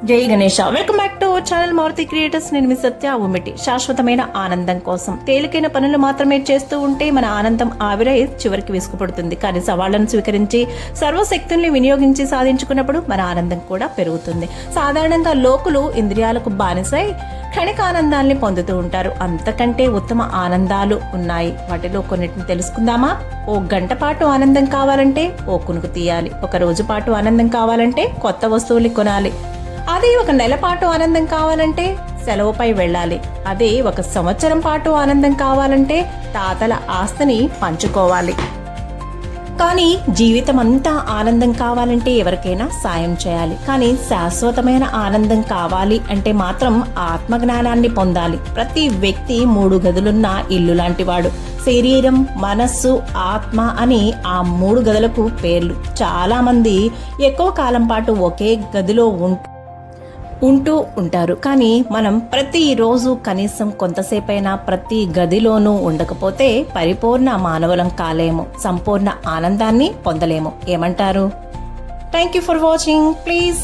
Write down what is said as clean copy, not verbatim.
జై Ganesha. Welcome back to our channel Maruthi creators. నేను మీ సత్య ఉమిటి. శాశ్వతమైన ఆనందం కోసం తేలికైన పనులు మాత్రమే చేస్తూ ఉంటే మన ఆనందం ఆవిరై చివరికి విసుగుపడుతుంది. కానీ సవాళ్లను స్వీకరించి సర్వశక్తుల్ని వినియోగించి సాధించుకున్నప్పుడు మన ఆనందం కూడా పెరుగుతుంది. సాధారణంగా లోకులు ఇంద్రియాలకు బానిసై క్షణిక ఆనందాన్ని పొందుతూ ఉంటారు. అంతకంటే ఉత్తమ ఆనందాలు ఉన్నాయి. వాటిలో కొన్నిటిని తెలుసుకుందామా? ఓ గంట పాటు ఆనందం కావాలంటే ఓ కునుకు తీయాలి. ఒక రోజు పాటు ఆనందం కావాలంటే కొత్త వస్తువులు కొనాలి. అదే ఒక నెల పాటు ఆనందం కావాలంటే సెలవుపై వెళ్ళాలి. అదే ఒక సంవత్సరం పాటు ఆనందం కావాలంటే తాతల ఆస్తిని పంచుకోవాలి. కానీ జీవితం అంతా ఆనందం కావాలంటే ఎవరికైనా సాయం చేయాలి. కానీ శాశ్వతమైన ఆనందం కావాలి అంటే మాత్రం ఆత్మజ్ఞానాన్ని పొందాలి. ప్రతి వ్యక్తి 3 గదులున్న ఇల్లు లాంటివాడు. శరీరం, మనస్సు, ఆత్మ అని ఆ 3 గదులకు పేర్లు. చాలా మంది ఎక్కువ కాలం పాటు ఒకే గదిలో ఉంటూ ఉంటారు. కానీ మనం ప్రతిరోజు కనీసం కొంతసేపైనా ప్రతి గదిలోనూ ఉండకపోతే పరిపూర్ణ మానవులం కాలేము, సంపూర్ణ ఆనందాన్ని పొందలేము. ఏమంటారు? Thank you for watching. Please